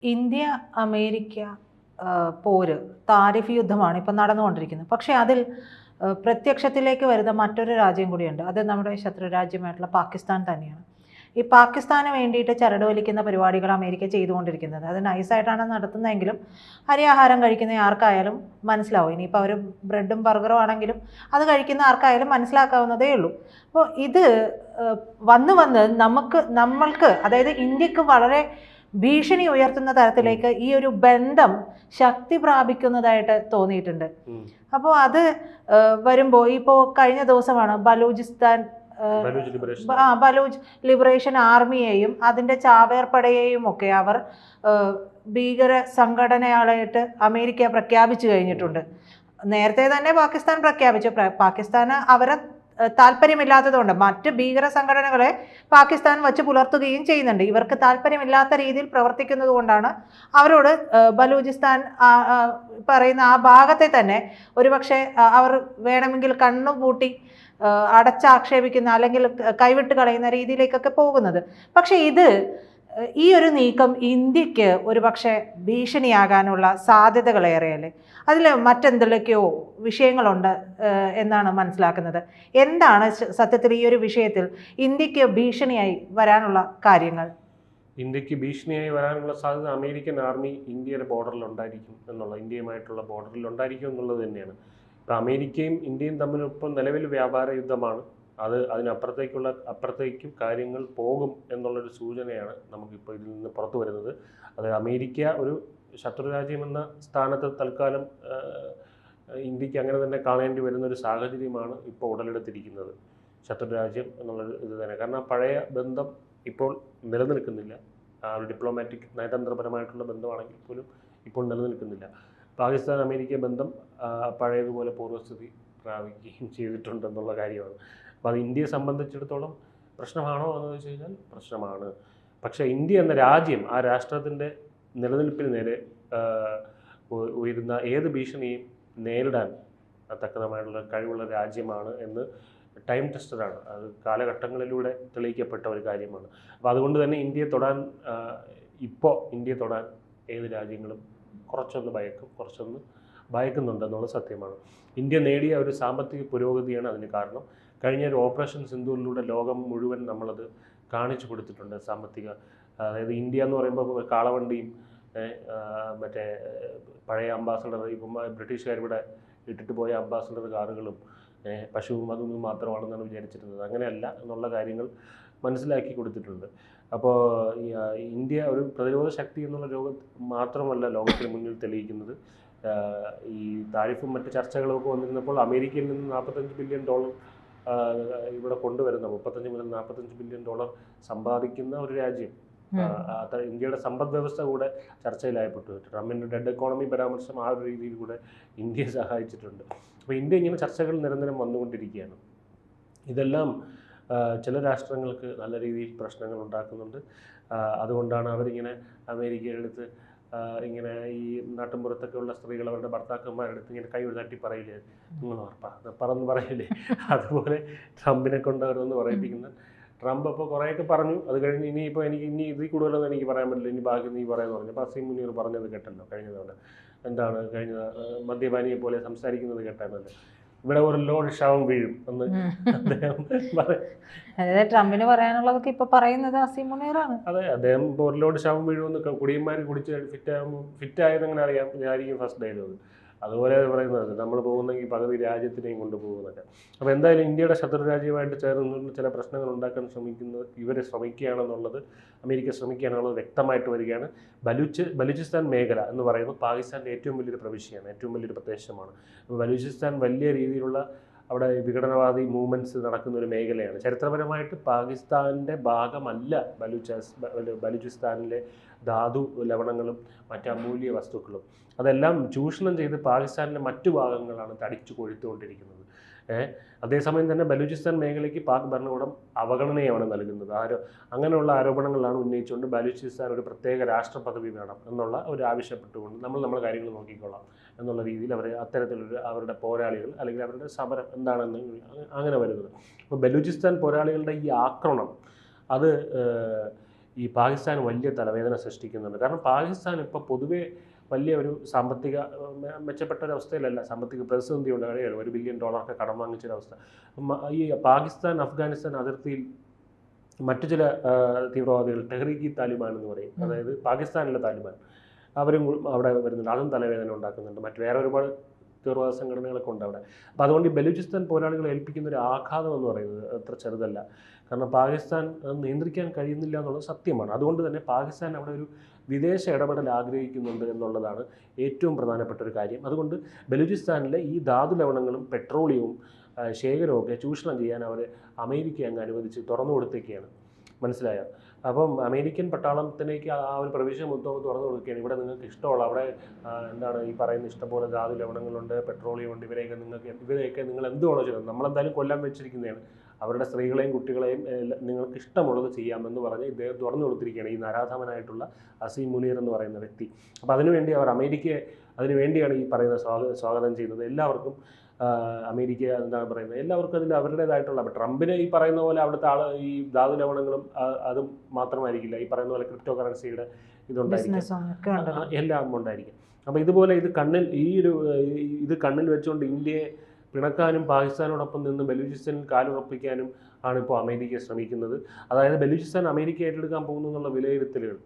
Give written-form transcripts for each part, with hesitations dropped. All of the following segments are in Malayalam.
ഇന്ത്യ അമേരിക്ക പോര് താരിഫ് യുദ്ധമാണ് ഇപ്പം നടന്നുകൊണ്ടിരിക്കുന്നത്. പക്ഷേ അതിൽ പ്രത്യക്ഷത്തിലേക്ക് വരുന്ന മറ്റൊരു രാജ്യം കൂടിയുണ്ട്. അത് നമ്മുടെ ശത്രു രാജ്യമായിട്ടുള്ള പാകിസ്ഥാൻ തന്നെയാണ്. ഈ പാകിസ്ഥാന് വേണ്ടിയിട്ട് ചരട് വലിക്കുന്ന പരിപാടികൾ അമേരിക്ക ചെയ്തുകൊണ്ടിരിക്കുന്നത്. അത് നൈസായിട്ടാണ് നടത്തുന്നതെങ്കിലും അരിയാഹാരം കഴിക്കുന്ന ആർക്കായാലും മനസ്സിലാവും. ഇനിയിപ്പോൾ അവർ ബ്രെഡും ബർഗറും ആണെങ്കിലും അത് കഴിക്കുന്ന ആർക്കായാലും മനസ്സിലാക്കാവുന്നതേ ഉള്ളൂ. അപ്പോൾ ഇത് വന്ന് നമ്മൾക്ക് അതായത് ഇന്ത്യക്ക് വളരെ ഭീഷണി ഉയർത്തുന്ന തരത്തിലേക്ക് ഈ ഒരു ബന്ധം ശക്തി പ്രാപിക്കുന്നതായിട്ട് തോന്നിയിട്ടുണ്ട്. അപ്പോൾ അത് വരുമ്പോൾ ഇപ്പോൾ കഴിഞ്ഞ ദിവസമാണ് ബലൂച്ച് ലിബറേഷൻ ആർമിയെയും അതിൻ്റെ ചാവേർ പടയെയും ഒക്കെ അവർ ഭീകര സംഘടനയായിട്ട് അമേരിക്ക പ്രഖ്യാപിച്ചു കഴിഞ്ഞിട്ടുണ്ട്. നേരത്തെ തന്നെ പാകിസ്ഥാൻ പ്രഖ്യാപിച്ചു. പാകിസ്ഥാന് അവരെ താല്പര്യമില്ലാത്തതുകൊണ്ട് മറ്റ് ഭീകര സംഘടനകളെ പാകിസ്ഥാൻ വച്ച് പുലർത്തുകയും ചെയ്യുന്നുണ്ട്. ഇവർക്ക് താല്പര്യമില്ലാത്ത രീതിയിൽ പ്രവർത്തിക്കുന്നത് കൊണ്ടാണ് അവരോട് ബലൂചിസ്ഥാൻ പറയുന്ന ആ ഭാഗത്തെ തന്നെ ഒരുപക്ഷെ അവർ വേണമെങ്കിൽ കണ്ണുപൂട്ടി അടച്ചാക്ഷേപിക്കുന്ന അല്ലെങ്കിൽ കൈവിട്ട് കളയുന്ന രീതിയിലേക്കൊക്കെ പോകുന്നത്. പക്ഷേ ഈ ഒരു നീക്കം ഇന്ത്യക്ക് ഒരുപക്ഷെ ഭീഷണിയാകാനുള്ള സാധ്യതകളേറെയല്ലേ? അതിൽ മറ്റെന്തൊക്കെയോ വിഷയങ്ങളുണ്ട് എന്നാണ് മനസ്സിലാക്കുന്നത്. എന്താണ് സത്യത്തിൽ ഈ ഒരു വിഷയത്തിൽ ഇന്ത്യക്ക് ഭീഷണിയായി വരാനുള്ള കാര്യങ്ങൾ? ഇന്ത്യക്ക് ഭീഷണിയായി വരാനുള്ള സാധ്യത അമേരിക്കൻ ആർമി ഇന്ത്യയുടെ ബോർഡറിലുണ്ടായിരിക്കും ഇന്ത്യയുമായിട്ടുള്ള ബോർഡറിലുണ്ടായിരിക്കും എന്നുള്ളത് തന്നെയാണ്. ഇപ്പം അമേരിക്കയും ഇന്ത്യയും തമ്മിലിപ്പം നിലവിൽ വ്യാപാര യുദ്ധമാണ്. അപ്പുറത്തേക്കും കാര്യങ്ങൾ പോകും എന്നുള്ളൊരു സൂചനയാണ് നമുക്കിപ്പോൾ ഇതിൽ നിന്ന് പുറത്തു വരുന്നത്. അത് അമേരിക്ക ഒരു ശത്രുരാജ്യമെന്ന സ്ഥാനത്ത് തൽക്കാലം ഇന്ത്യക്ക് അങ്ങനെ തന്നെ കാണേണ്ടി വരുന്നൊരു സാഹചര്യമാണ് ഇപ്പോൾ ഉടലെടുത്തിരിക്കുന്നത്. ശത്രുരാജ്യം എന്നുള്ളൊരു ഇത് തന്നെ. കാരണം പഴയ ബന്ധം ഇപ്പോൾ നിലനിൽക്കുന്നില്ല. ഒരു ഡിപ്ലോമാറ്റിക് നയതന്ത്രപരമായിട്ടുള്ള ബന്ധമാണെങ്കിൽ പോലും ഇപ്പോൾ നിലനിൽക്കുന്നില്ല. പാകിസ്ഥാൻ അമേരിക്ക ബന്ധം പഴയതുപോലെ പൂർവ്വസ്ഥിതി പ്രാപിക്കുകയും ചെയ്തിട്ടുണ്ടെന്നുള്ള കാര്യമാണ്. അപ്പോൾ അത് ഇന്ത്യയെ സംബന്ധിച്ചിടത്തോളം പ്രശ്നമാണോ എന്ന് ചോദിച്ചു കഴിഞ്ഞാൽ പ്രശ്നമാണ്. പക്ഷേ ഇന്ത്യ എന്ന രാജ്യം, ആ രാഷ്ട്രത്തിൻ്റെ നിലനിൽപ്പിന് നേരെ ഉയരുന്ന ഏത് ഭീഷണിയും നേരിടാൻ തക്കതായിട്ടുള്ള കഴിവുള്ള രാജ്യമാണ് എന്ന് ടൈം ടെസ്റ്റഡാണ്. അത് കാലഘട്ടങ്ങളിലൂടെ തെളിയിക്കപ്പെട്ട ഒരു കാര്യമാണ്. അപ്പോൾ അതുകൊണ്ട് തന്നെ ഇന്ത്യയെ തൊടാൻ ഏത് രാജ്യങ്ങളും കുറച്ചൊന്ന് ഭയക്കുന്നുണ്ടെന്നുള്ളത് സത്യമാണ്. ഇന്ത്യ നേടിയ ഒരു സാമ്പത്തിക പുരോഗതിയാണ് അതിന് കാരണം. കഴിഞ്ഞ ഒരു ഓപ്പറേഷൻ സിന്ദൂറിലൂടെ ലോകം മുഴുവൻ നമ്മളത് കാണിച്ചു കൊടുത്തിട്ടുണ്ട്. അതായത് ഇന്ത്യ എന്ന് പറയുമ്പോൾ കാളവണ്ടിയും മറ്റേ പഴയ അംബാസഡർ, ഇപ്പം ബ്രിട്ടീഷുകാർ ഇവിടെ ഇട്ടിട്ട് പോയ അംബാസഡർ കാറുകളും പശുവും അതൊന്നും മാത്രമാണെന്നാണ് വിചാരിച്ചിരുന്നത്. അങ്ങനെയല്ല എന്നുള്ള കാര്യങ്ങൾ മനസ്സിലാക്കി കൊടുത്തിട്ടുണ്ട്. അപ്പോൾ ഇന്ത്യ ഒരു പ്രതിരോധ ശക്തി എന്നുള്ള മാത്രമല്ല ലോകത്തിന് മുന്നിൽ തെളിയിക്കുന്നത്. ഈ താരിഫും മറ്റ് ചർച്ചകളൊക്കെ വന്നിരുന്നപ്പോൾ അമേരിക്കയിൽ നിന്ന് $45 ബില്യൺ ഇവിടെ കൊണ്ടുവരുന്ന $35 മുതൽ $45 ബില്യൺ സമ്പാദിക്കുന്ന ഒരു രാജ്യം. ഇന്ത്യയുടെ സമ്പദ് വ്യവസ്ഥ കൂടെ ചർച്ചയിലായപ്പെട്ടു. ട്രംപിൻ്റെ ഡെഡ് എക്കോണമി പരാമർശം ആ ഒരു രീതിയിൽ കൂടെ ഇന്ത്യയെ സഹായിച്ചിട്ടുണ്ട്. അപ്പോൾ ഇന്ത്യ ഇങ്ങനെ ചർച്ചകൾ നിരന്തരം വന്നുകൊണ്ടിരിക്കുകയാണ്. ഇതെല്ലാം ചില രാഷ്ട്രങ്ങൾക്ക് നല്ല രീതിയിൽ പ്രശ്നങ്ങൾ ഉണ്ടാക്കുന്നുണ്ട്. അതുകൊണ്ടാണ് അവരിങ്ങനെ അമേരിക്കയുടെ അടുത്ത് ഇങ്ങനെ ഈ നാട്ടിൻപുറത്തൊക്കെ ഉള്ള സ്ത്രീകൾ അവരുടെ ഭർത്താക്കന്മാരുടെ അടുത്ത് ഇങ്ങനെ കൈ തട്ടി പറയില്ലേ, നിങ്ങൾ പറന്ന് പറയില്ലേ, അതുപോലെ ട്രംപിനെ കൊണ്ട് അവരൊന്ന് പറയിപ്പിക്കുന്നത്. ട്രംപ് അപ്പോൾ കുറേയൊക്കെ പറഞ്ഞു. അത് കഴിഞ്ഞ് ഇനിയിപ്പോൾ എനിക്ക് ഇതിൽ കൂടുതലൊന്നും എനിക്ക് പറയാൻ പറ്റില്ല, ഇനി ബാക്കി നീ പറയാമെന്ന് പറഞ്ഞു. അപ്പോൾ അസീം മുനീർ പറഞ്ഞത് കേട്ടല്ലോ കഴിഞ്ഞ തവണ. മദ്യപാനിയെ പോലെ സംസാരിക്കുന്നത് കേട്ടാണല്ലോ. ഇവിടെ ഒരു ലോഡ് ശവം വീഴും എന്ന് അദ്ദേഹം അതായത് ട്രംപിന് പറയാനുള്ളതൊക്കെ ഇപ്പൊ പറയുന്നത് അസീം മുനീറാണ്. അതെ, അദ്ദേഹം ഇപ്പോൾ ഒരു ലോഡ് ശവം വീഴുമെന്ന് കുടിയന്മാർ കുടിച്ച് ഫിറ്റായതെങ്ങനെ അറിയാം ആയിരിക്കും ഫസ്റ്റ് ഡയലോഗ്. അതുപോലെ പറയുന്നത് നമ്മൾ പോകുന്നെങ്കിൽ പകുതി രാജ്യത്തിനെയും കൊണ്ടുപോകുന്നൊക്കെ. അപ്പോൾ എന്തായാലും ഇന്ത്യയുടെ ശത്രു രാജ്യമായിട്ട് ചേർന്ന് ചില പ്രശ്നങ്ങൾ ഉണ്ടാക്കാൻ അമേരിക്ക ശ്രമിക്കുകയാണെന്നുള്ളത് വ്യക്തമായിട്ട് വരികയാണ്. ബലൂചിസ്ഥാൻ മേഖല എന്ന് പറയുന്നത് പാകിസ്ഥാൻ്റെ ഏറ്റവും വലിയൊരു പ്രവിശ്യയാണ്, ഏറ്റവും വലിയൊരു പ്രദേശമാണ്. അപ്പോൾ ബലൂചിസ്ഥാൻ വലിയ രീതിയിലുള്ള അവിടെ വിഘടനവാദി മൂവ്മെൻറ്റ്സ് നടക്കുന്ന ഒരു മേഖലയാണ്. ചരിത്രപരമായിട്ട് പാകിസ്ഥാൻ്റെ ഭാഗമല്ല ബലൂചിസ്ഥാനിലെ ധാതു ലവണങ്ങളും മറ്റ് അമൂല്യ വസ്തുക്കളും. അതെല്ലാം ചൂഷണം ചെയ്ത് പാകിസ്ഥാനിലെ മറ്റു ഭാഗങ്ങളാണ് തടിച്ചു കൊഴുത്തുകൊണ്ടിരിക്കുന്നത്. അതേസമയം തന്നെ ബലൂചിസ്ഥാൻ മേഖലയ്ക്ക് പാക് ഭരണകൂടം അവഗണനയാണ് നൽകുന്നത്. അങ്ങനെയുള്ള ആരോപണങ്ങളാണ് ഉന്നയിച്ചുകൊണ്ട് ബലൂചിസ്ഥാൻ ഒരു പ്രത്യേക രാഷ്ട്ര പദവി വേണം എന്നുള്ള ഒരു ആവശ്യപ്പെട്ടുകൊണ്ട് നമ്മുടെ കാര്യങ്ങൾ നോക്കിക്കൊള്ളാം എന്നുള്ള രീതിയിൽ അത്തരത്തിലൊരു അവരുടെ പോരാളികൾ അല്ലെങ്കിൽ അവരുടെ സമരം എന്താണെന്ന് അങ്ങനെ വരുന്നത്. അപ്പോൾ ബലൂചിസ്ഥാൻ പോരാളികളുടെ ഈ ആക്രമണം അത് ഈ പാകിസ്ഥാൻ വലിയ തലവേദന സൃഷ്ടിക്കുന്നുണ്ട്. കാരണം പാകിസ്ഥാൻ ഇപ്പോൾ പൊതുവേ വലിയ ഒരു സാമ്പത്തിക മെച്ചപ്പെട്ട ഒരവസ്ഥയിലല്ല, സാമ്പത്തിക പ്രതിസന്ധി ഉണ്ടാകുകയാണ്. $1 ബില്യൺ കടം വാങ്ങിച്ചൊരവസ്ഥ. ഈ പാകിസ്ഥാൻ അഫ്ഗാനിസ്ഥാൻ അതിർത്തിയിൽ മറ്റു ചില തീവ്രവാദികൾ ടെഹ്രീക്ക് താലിബാൻ എന്ന് പറയും, അതായത് പാകിസ്ഥാനിലെ താലിബാൻ, അവരും അവിടെ വരുന്നുണ്ട്. അതും തലവേദന ഉണ്ടാക്കുന്നുണ്ട്. മറ്റു വേറെ ഒരുപാട് തീവ്രവാദ സംഘടനകളൊക്കെ ഉണ്ട് അവിടെ. അപ്പോൾ അതുകൊണ്ട് ഈ ബലൂചിസ്ഥാൻ പോരാളികളെ ഏൽപ്പിക്കുന്ന ഒരു ആഘാതം എന്ന് പറയുന്നത് അത്ര ചെറുതല്ല. കാരണം പാകിസ്ഥാൻ നിയന്ത്രിക്കാൻ കഴിയുന്നില്ല എന്നുള്ളത് സത്യമാണ്. അതുകൊണ്ട് തന്നെ പാകിസ്ഥാൻ അവിടെ ഒരു വിദേശ ഇടപെടൽ ആഗ്രഹിക്കുന്നുണ്ട് എന്നുള്ളതാണ് ഏറ്റവും പ്രധാനപ്പെട്ട ഒരു കാര്യം. അതുകൊണ്ട് ബലൂചിസ്ഥാനിലെ ഈ ധാതു ലവണങ്ങളും പെട്രോളിയവും ശേഖരമൊക്കെ ചൂഷണം ചെയ്യാൻ അവർ അമേരിക്ക അങ്ങ് അനുവദിച്ച് തുറന്നു കൊടുത്തേക്കാണ്. മനസ്സിലായോ? അപ്പം അമേരിക്കൻ പട്ടാളത്തിലേക്ക് ആ ഒരു പ്രവേശനം മൊത്തം തുറന്നു കൊടുക്കുകയാണ്. ഇവിടെ നിങ്ങൾക്ക് ഇഷ്ടമുള്ള അവിടെ എന്താണ് ഈ പറയുന്ന ഇഷ്ടംപോലെ ധാതു ലവണങ്ങളുണ്ട്, പെട്രോളിയം ഉണ്ട്, ഇവരെയൊക്കെ നിങ്ങൾ എന്ത് വേണോ ചെയ്യുന്നത്, നമ്മളെന്തായാലും കൊല്ലാൻ വെച്ചിരിക്കുന്നതാണ്, അവരുടെ സ്ത്രീകളെയും കുട്ടികളെയും നിങ്ങൾക്ക് ഇഷ്ടമുള്ളത് ചെയ്യാമെന്ന് പറഞ്ഞ് ഇദ്ദേഹം തുറന്നു കൊടുത്തിരിക്കുകയാണ് ഈ നരാധമനായിട്ടുള്ള അസീം മുനീർ എന്ന് പറയുന്ന വ്യക്തി. അപ്പോൾ അതിനുവേണ്ടി അവർ അമേരിക്കയെ അതിനുവേണ്ടിയാണ് ഈ പറയുന്ന സ്വാഗതം ചെയ്യുന്നത്. എല്ലാവർക്കും അമേരിക്ക എന്താണ് പറയുന്നത്, എല്ലാവർക്കും അതിൽ അവരുടേതായിട്ടുള്ള, ട്രംപിന് ഈ പറയുന്ന പോലെ അവിടുത്തെ ഈ ധാതു ലവണങ്ങളും അതും മാത്രമായിരിക്കില്ല, ഈ പറയുന്ന പോലെ ക്രിപ്റ്റോ കറൻസിയുടെ ഇതുണ്ടായിരിക്കും, എല്ലാം ഉണ്ടായിരിക്കും. അപ്പോൾ ഇതുപോലെ ഇത് കണ്ണിൽ വെച്ചുകൊണ്ട് ഇന്ത്യയെ പിണക്കാനും പാകിസ്ഥാനോടൊപ്പം നിന്ന് ബലൂചിസ്ഥാനിൽ കാലുറപ്പിക്കാനും ആണ് ഇപ്പോൾ അമേരിക്ക ശ്രമിക്കുന്നത്. അതായത് ബലൂചിസ്ഥാൻ അമേരിക്ക ഏറ്റെടുക്കാൻ പോകുന്നു എന്നുള്ള വിലയിരുത്തലുകൾ,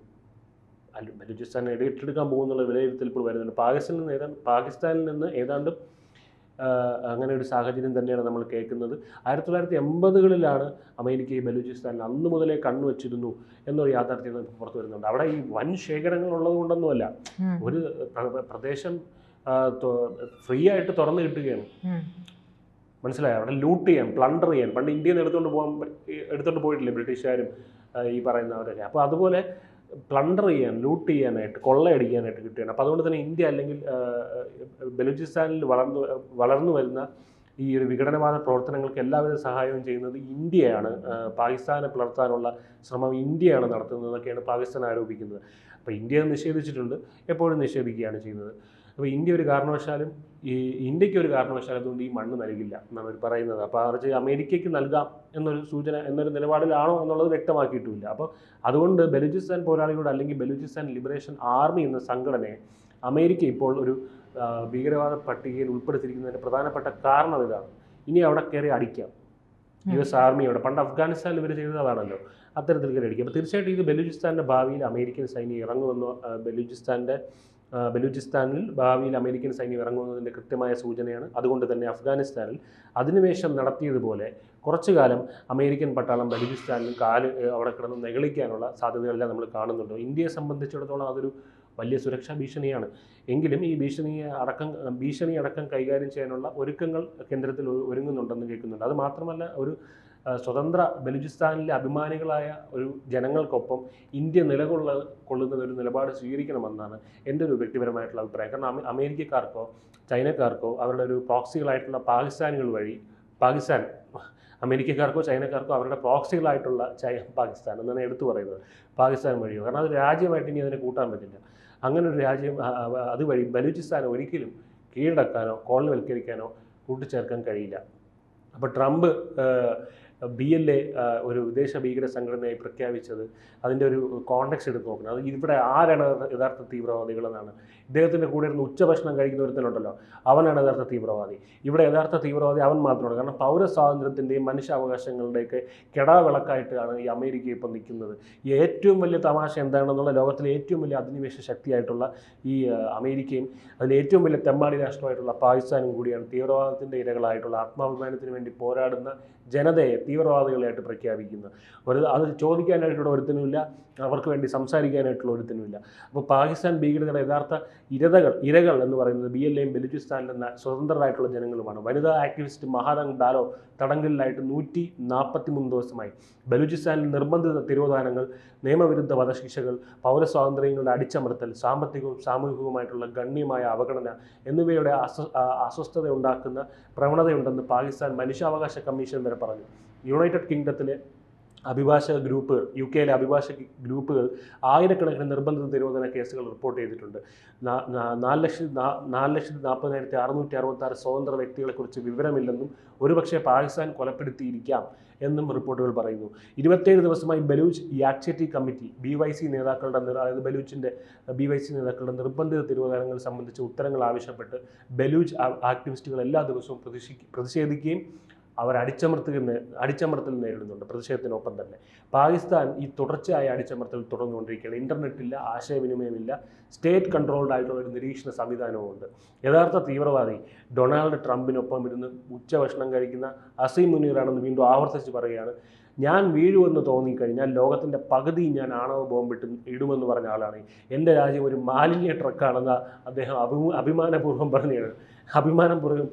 ബലൂചിസ്ഥാൻ ഏറ്റെടുക്കാൻ പോകുന്നുള്ള വിലയിരുത്തൽ ഇപ്പോൾ വരുന്നുണ്ട്. പാകിസ്ഥാനിൽ നിന്ന് ഏതാണ്ട് അങ്ങനെ ഒരു സാഹചര്യം തന്നെയാണ് നമ്മൾ കേൾക്കുന്നത്. 1980കളിലാണ് അമേരിക്ക ഈ ബലൂചിസ്ഥാനിൽ അന്ന് മുതലേ കണ്ണുവച്ചിരുന്നു എന്നൊരു യാഥാർത്ഥ്യം പുറത്തു വരുന്നുണ്ട്. അവിടെ ഈ വൻ ശേഖരങ്ങൾ ഉള്ളത് കൊണ്ടൊന്നുമല്ല, ഒരു പ്രദേശം ഫ്രീ ആയിട്ട് തുറന്നു കിട്ടുകയാണ്. മനസ്സിലായോ? അവിടെ ലൂട്ട് ചെയ്യാൻ, പ്ലണ്ടർ ചെയ്യാൻ, പണ്ട് ഇന്ത്യയിൽ നിന്ന് എടുത്തോണ്ട് പോയിട്ടില്ലേ ബ്രിട്ടീഷുകാരും ഈ പറയുന്നവരൊക്കെ. അപ്പോൾ അതുപോലെ പ്ലണ്ടർ ചെയ്യാൻ, ലൂട്ട് ചെയ്യാനായിട്ട്, കൊള്ളയടിക്കാനായിട്ട് കിട്ടുകയാണ്. അപ്പോൾ അതുകൊണ്ട് തന്നെ ഇന്ത്യ അല്ലെങ്കിൽ ബലൂചിസ്ഥാനിൽ വളർന്നു വരുന്ന ഈ ഒരു വിഘടനവാദ പ്രവർത്തനങ്ങൾക്ക് എല്ലാവിധ സഹായവും ചെയ്യുന്നത് ഇന്ത്യയാണ്. പാകിസ്ഥാനെ പിളർത്താനുള്ള ശ്രമം ഇന്ത്യയാണ് നടത്തുന്നതെന്നൊക്കെയാണ് പാകിസ്ഥാൻ ആരോപിക്കുന്നത്. അപ്പോൾ ഇന്ത്യ നിഷേധിച്ചിട്ടുണ്ട്, എപ്പോഴും നിഷേധിക്കുകയാണ് ചെയ്യുന്നത്. അപ്പോൾ ഇന്ത്യക്ക് ഒരു കാരണവശാലും അതുകൊണ്ട് ഈ മണ്ണ് നൽകില്ല എന്നാണ് അവർ പറയുന്നത്. അപ്പോൾ അത് അമേരിക്കയ്ക്ക് നൽകാം എന്നൊരു നിലപാടിലാണോ എന്നുള്ളത് വ്യക്തമാക്കിയിട്ടുമില്ല. അപ്പോൾ അതുകൊണ്ട് ബലൂചിസ്ഥാൻ പോരാളികളുടെ അല്ലെങ്കിൽ ബലൂചിസ്ഥാൻ ലിബറേഷൻ ആർമി എന്ന സംഘടനയെ അമേരിക്ക ഇപ്പോൾ ഒരു ഭീകരവാദ പട്ടികയിൽ ഉൾപ്പെടുത്തിയിരിക്കുന്നതിൻ്റെ പ്രധാനപ്പെട്ട കാരണം ഇതാണ്. ഇനി അവിടെ കയറി അടിക്കാം US ആർമിയോടെ. പണ്ട് അഫ്ഗാനിസ്ഥാനിൽ ഇവർ ചെയ്തത് അതാണല്ലോ, അത്തരത്തിൽ കയറി അടിക്കാം. അപ്പോൾ തീർച്ചയായിട്ടും ഇത് ബലൂചിസ്ഥാൻ്റെ ഭാവിയിൽ അമേരിക്കൻ സൈന്യം ഇറങ്ങുമെന്നോ, ബലൂചിസ്ഥാനിൽ ഭാവിയിൽ അമേരിക്കൻ സൈന്യം ഇറങ്ങുന്നതിൻ്റെ കൃത്യമായ സൂചനയാണ്. അതുകൊണ്ട് തന്നെ അഫ്ഗാനിസ്ഥാനിൽ അധിനിവേശം നടത്തിയതുപോലെ കുറച്ചു കാലം അമേരിക്കൻ പട്ടാളം ബലൂചിസ്ഥാനിൽ അവിടെ കിടന്ന് നെകളിക്കാനുള്ള സാധ്യതകളെല്ലാം നമ്മൾ കാണുന്നുണ്ട്. ഇന്ത്യയെ സംബന്ധിച്ചിടത്തോളം അതൊരു വലിയ സുരക്ഷാ ഭീഷണിയാണ്. എങ്കിലും ഈ ഭീഷണി അടക്കം കൈകാര്യം ചെയ്യാനുള്ള ഒരുക്കങ്ങൾ കേന്ദ്രത്തിൽ ഒരുങ്ങുന്നുണ്ടെന്ന് കേൾക്കുന്നുണ്ട്. അത് മാത്രമല്ല, ഒരു സ്വതന്ത്ര ബലൂചിസ്ഥാനിലെ അഭിമാനികളായ ഒരു ജനങ്ങൾക്കൊപ്പം ഇന്ത്യ കൊള്ളുന്ന ഒരു നിലപാട് സ്വീകരിക്കണമെന്നാണ് എൻ്റെ ഒരു വ്യക്തിപരമായിട്ടുള്ള അഭിപ്രായം. കാരണം അമേരിക്കക്കാർക്കോ ചൈനക്കാർക്കോ അവരുടെ ഒരു പ്രോക്സികളായിട്ടുള്ള പാകിസ്ഥാനികൾ വഴി അമേരിക്കക്കാർക്കോ ചൈനക്കാർക്കോ അവരുടെ പ്രോക്സികളായിട്ടുള്ള പാകിസ്ഥാൻ എന്നാണ് എടുത്തു പറയുന്നത്, പാകിസ്ഥാൻ വഴിയോ. കാരണം അത് രാജ്യമായിട്ട് ഇനി അതിനെ കൂട്ടാൻ പറ്റില്ല. അങ്ങനെ ഒരു രാജ്യം അതുവഴി ബലൂചിസ്ഥാനെ ഒരിക്കലും കീഴടക്കാനോ കോളനിവൽക്കരിക്കാനോ കൂട്ടിച്ചേർക്കാൻ കഴിയില്ല. അപ്പോൾ ട്രംപ് BLA ഒരു വിദേശ ഭീകര സംഘടനയായി പ്രഖ്യാപിച്ചത് അതിൻ്റെ ഒരു കോണ്ടെക്സ്റ്റ് എടുത്ത് നോക്കണം. അത് ഇവിടെ ആരാണ് യഥാർത്ഥ തീവ്രവാദികളെന്നാണ്. ഇദ്ദേഹത്തിൻ്റെ കൂടെ ഇരുന്ന് ഉച്ചഭക്ഷണം കഴിക്കുന്ന ഒരുത്തനുണ്ടല്ലോ, അവനാണ് യഥാർത്ഥ തീവ്രവാദി. ഇവിടെ യഥാർത്ഥ തീവ്രവാദി അവൻ മാത്രമാണ്. കാരണം പൗരസ്വാതന്ത്ര്യത്തിൻ്റെയും മനുഷ്യാവകാശങ്ങളുടെയൊക്കെ കെടാവിളക്കായിട്ടാണ് ഈ അമേരിക്ക ഇപ്പോൾ നിൽക്കുന്നത്. ഏറ്റവും വലിയ തമാശ എന്താണെന്നുള്ള ലോകത്തിലെ ഏറ്റവും വലിയ അധിനിവേശ ശക്തിയായിട്ടുള്ള ഈ അമേരിക്കയും അതിൽ ഏറ്റവും വലിയ തെമ്മാടി രാഷ്ട്രമായിട്ടുള്ള പാകിസ്ഥാനും കൂടിയാണ് തീവ്രവാദത്തിൻ്റെ ഇരകളായിട്ടുള്ള ആത്മാഭിമാനത്തിന് വേണ്ടി പോരാടുന്ന ജനതയെ തീവ്രവാദികളായിട്ട് പ്രഖ്യാപിക്കുന്നത്. അത് ചോദിക്കാനായിട്ടുള്ള ഒരുത്തനുമില്ല, അവർക്ക് വേണ്ടി സംസാരിക്കാനായിട്ടുള്ള ഒരുത്തനുമില്ല. അപ്പോൾ പാകിസ്ഥാൻ ഭീകരതയുടെ യഥാർത്ഥ ഇരകൾ എന്ന് പറയുന്നത് BLAയും ബലൂചിസ്ഥാനിൽ എന്ന സ്വതന്ത്രരായിട്ടുള്ള ജനങ്ങളുമാണ്. വനിതാ ആക്ടിവിസ്റ്റ് മഹാദംഗ് ഡാലോ തടങ്കലിലായിട്ട് 143 ദിവസമായി. ബലൂചിസ്ഥാനിൽ നിർബന്ധിത തിരോധാനങ്ങൾ, നിയമവിരുദ്ധ വധശിക്ഷകൾ, പൗരസ്വാതന്ത്ര്യങ്ങളുടെ അടിച്ചമർത്തൽ, സാമ്പത്തികവും സാമൂഹികവുമായിട്ടുള്ള ഗണ്യമായ അവഗണന എന്നിവയുടെ അസ്വസ്ഥത ഉണ്ടാക്കുന്ന പ്രവണതയുണ്ടെന്ന് പാകിസ്ഥാൻ മനുഷ്യാവകാശ കമ്മീഷൻ വരെ പറഞ്ഞു. യുണൈറ്റഡ് കിങ്ഡത്തിലെ അഭിഭാഷക ഗ്രൂപ്പുകൾ, UK അഭിഭാഷക ഗ്രൂപ്പുകൾ ആയിരക്കണക്കിന് നിർബന്ധിത നിരോധന കേസുകൾ റിപ്പോർട്ട് ചെയ്തിട്ടുണ്ട്. 4,40,666 സ്വതന്ത്ര വ്യക്തികളെക്കുറിച്ച് വിവരമില്ലെന്നും ഒരുപക്ഷെ പാകിസ്ഥാൻ കൊലപ്പെടുത്തിയിരിക്കാം എന്നും റിപ്പോർട്ടുകൾ പറയുന്നു. 27 ദിവസമായി ബലൂച്ച് യാക്ചെറ്റി കമ്മിറ്റി BYC നേതാക്കളുടെ അതായത് ബലൂച്ചിൻ്റെ BYC നേതാക്കളുടെ നിർബന്ധിത തിരോധാനങ്ങൾ സംബന്ധിച്ച് ഉത്തരങ്ങൾ ആവശ്യപ്പെട്ട് ബലൂച്ച് ആക്ടിവിസ്റ്റുകൾ എല്ലാ ദിവസവും പ്രതിഷേധിക്കുകയും അവർ അടിച്ചമർത്തൽ നേരിടുന്നുണ്ട്. പ്രതിഷേധത്തിനൊപ്പം തന്നെ പാകിസ്ഥാൻ ഈ തുടർച്ചയായ അടിച്ചമർത്തൽ തുടർന്നുകൊണ്ടിരിക്കുകയാണ്. ഇൻ്റർനെറ്റില്ല, ആശയവിനിമയമില്ല, സ്റ്റേറ്റ് കൺട്രോൾഡ് ആയിട്ടുള്ള ഒരു നിരീക്ഷണ സംവിധാനവുമുണ്ട്. യഥാർത്ഥ തീവ്രവാദി ഡൊണാൾഡ് ട്രംപിനൊപ്പം ഇരുന്ന് ഉച്ചഭക്ഷണം കഴിക്കുന്ന അസീം മുനീറാണെന്ന് വീണ്ടും ആവർത്തിച്ച് പറയുകയാണ്. ഞാൻ വീഴുമെന്ന് തോന്നിക്കഴിഞ്ഞാൽ ലോകത്തിൻ്റെ പകുതി ഞാൻ ആണവ ബോംബിട്ട് ഇടുമെന്ന് പറഞ്ഞ ആളാണ്. എൻ്റെ രാജ്യം ഒരു മാലിന്യ ട്രക്കാണെന്ന് അദ്ദേഹം അഭിമാനപൂർവ്വം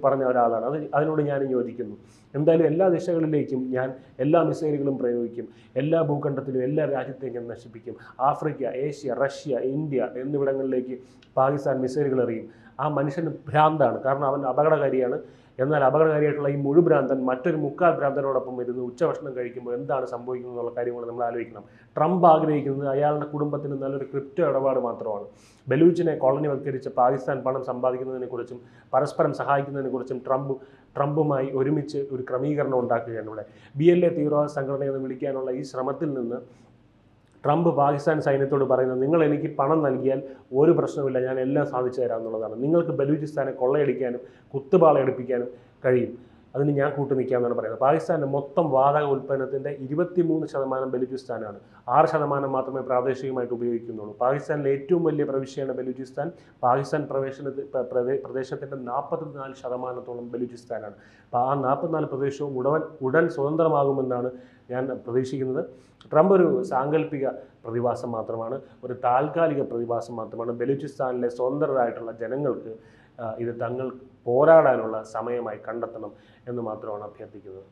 പറഞ്ഞ ഒരാളാണ്. അതിനോട് ഞാൻ യോജിക്കുന്നു. എന്തായാലും എല്ലാ ദിശകളിലേക്കും ഞാൻ എല്ലാ മിസൈലുകളും പ്രയോഗിക്കും, എല്ലാ ഭൂഖണ്ഡത്തിലും എല്ലാ രാജ്യത്തേക്കും നശിപ്പിക്കും. ആഫ്രിക്ക, ഏഷ്യ, റഷ്യ, ഇന്ത്യ എന്നിവിടങ്ങളിലേക്ക് പാകിസ്ഥാൻ മിസൈലുകൾ എറിയും. ആ മനുഷ്യന് ഭ്രാന്താണ്, കാരണം അവൻ അപകടകാരിയാണ്. എന്നാൽ അപകടകാരിയായിട്ടുള്ള ഈ മുഴുഭ്രാന്തൻ മറ്റൊരു മുക്കാൽ ഭ്രാന്തനോടൊപ്പം ഇരുന്ന് ഉച്ചഭക്ഷണം കഴിക്കുമ്പോൾ എന്താണ് സംഭവിക്കുന്നത് എന്നുള്ള കാര്യങ്ങൾ നമ്മൾ ആലോചിക്കണം. ട്രംപ് ആഗ്രഹിക്കുന്നത് അയാളുടെ കുടുംബത്തിന് നല്ലൊരു ക്രിപ്റ്റോ ഇടപാട് മാത്രമാണ്. ബലൂച്ചിനെ കോളനിവൽക്കരിച്ച് പാകിസ്ഥാൻ പണം സമ്പാദിക്കുന്നതിനെക്കുറിച്ചും പരസ്പരം സഹായിക്കുന്നതിനെക്കുറിച്ചും ട്രംപുമായി ഒരുമിച്ച് ഒരു ക്രമീകരണം ഉണ്ടാക്കുകയാണ് ഇവിടെ. BLA തീവ്രവാദ സംഘടനയെന്ന് വിളിക്കാനുള്ള ഈ ശ്രമത്തിൽ നിന്ന് ട്രംപ് പാകിസ്ഥാൻ സൈന്യത്തോട് പറയുന്നത്, നിങ്ങൾ എനിക്ക് പണം നൽകിയാൽ ഒരു പ്രശ്നമില്ല, ഞാൻ എല്ലാം സാധിച്ചു തരാം എന്നുള്ളതാണ്. നിങ്ങൾക്ക് ബലൂചിസ്ഥാനെ കൊള്ളയടിക്കാനും കുത്തുപാളയടിപ്പിക്കാനും കഴിയും, അതിന് ഞാൻ കൂട്ടു നിൽക്കാമെന്നാണ് പറയുന്നത്. പാകിസ്ഥാൻ്റെ മൊത്തം വാതക ഉൽപ്പന്നത്തിൻ്റെ 23% ബലൂചിസ്ഥാനാണ്. 6% മാത്രമേ പ്രാദേശികമായിട്ട് ഉപയോഗിക്കുന്നുള്ളൂ. പാകിസ്ഥാനിലെ ഏറ്റവും വലിയ പ്രവിശ്യയാണ് ബലൂചിസ്ഥാൻ. പാകിസ്ഥാൻ പ്രദേശത്തിൻ്റെ 44% ബലൂചിസ്ഥാനാണ്. അപ്പോൾ ആ 44 പ്രദേശവും ഉടൻ സ്വതന്ത്രമാകുമെന്നാണ് ഞാൻ പ്രതീക്ഷിക്കുന്നത്. ട്രംപ് ഒരു സാങ്കല്പിക പ്രതിഭാസം മാത്രമാണ്, ഒരു താൽക്കാലിക പ്രതിഭാസം മാത്രമാണ്. ബലൂചിസ്ഥാനിലെ സ്വതന്ത്രരായിട്ടുള്ള ജനങ്ങൾക്ക് ഇത് തങ്ങൾ പോരാടാനുള്ള സമയമായി കണ്ടെത്തണം എന്ന് മാത്രമാണ് അഭ്യർത്ഥിക്കുന്നത്.